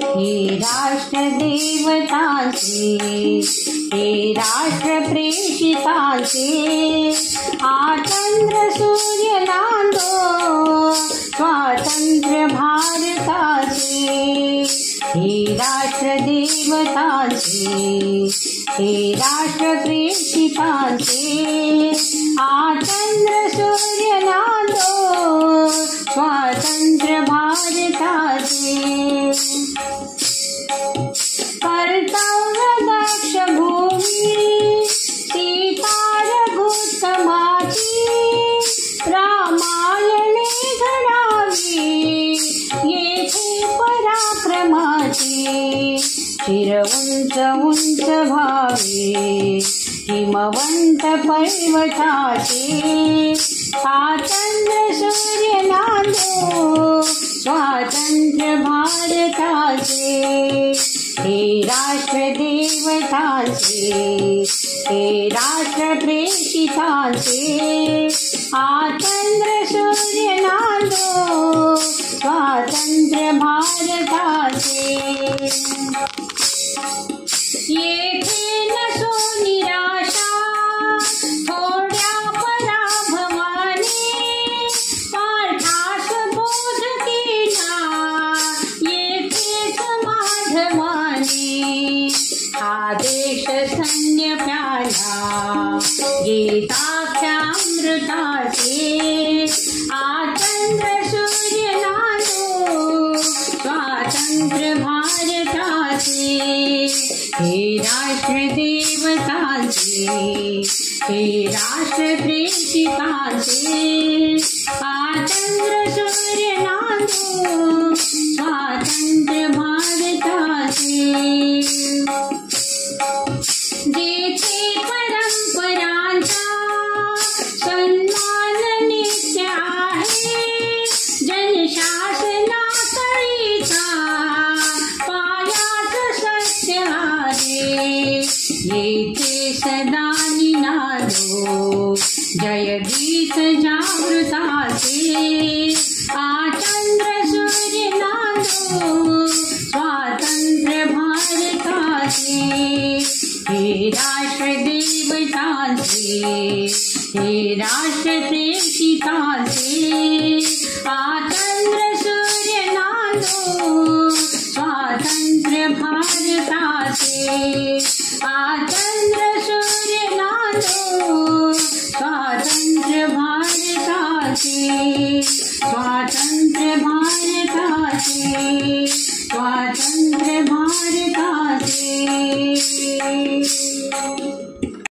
हे राष्ट्र देवतांचे, हे राष्ट्र प्रेषितांचे, हा चंद्र सूर्य नांदो स्वातंत्र्य भारताचे. हे राष्ट्र देवतांचे, हे राष्ट्र प्रेषितांचे, हा चंद्र सूर्य नांदो स्वातंत्र्य भारताचे. कर्तव्य दक्ष भूमी सीता रघुत्तमाची, रामायणे घडावी येथे पराक्रमाची. शिर उंच उंच व्हावे हिमवंत पर्वताचे, हा चंद्र सूर्य नांदो स्वातंत्र्य भारताचे. हे राष्ट्र देवतांचे, हे राष्ट्र प्रेषितांचे, हा चंद्र सूर्य नांदो स्वातंत्र्य भारताचे. येथे नसो निराशा थोड्या पराभवाने, पार्थास बोध केला येथेच माधवाने. हा देश सैन्य प्याला गीताख्यामृताचे, हा चंद्र सूर्य नांदो स्वातंत्र्य भारताचे. हे राष्ट्र देवतांचे, हे राष्ट्र प्रेषितांचे, हा चंद्र सूर्य नांदो स्वातंत्र्य भारताचे. जेथे परंपरांचा सन्मान नित्य आहे, जनशासनाकरिता पायाच सत्य आहे. येथे सदा निनादो जयगीत जागृताचे, हा चंद्र सूर्य नांदो स्वातंत्र्य भारताचे. हे राष्ट्र देवतांचे, हे राष्ट्र प्रेषितांचे, हा चंद्र सूर्य नांदो स्वातंत्र्य भारताचे.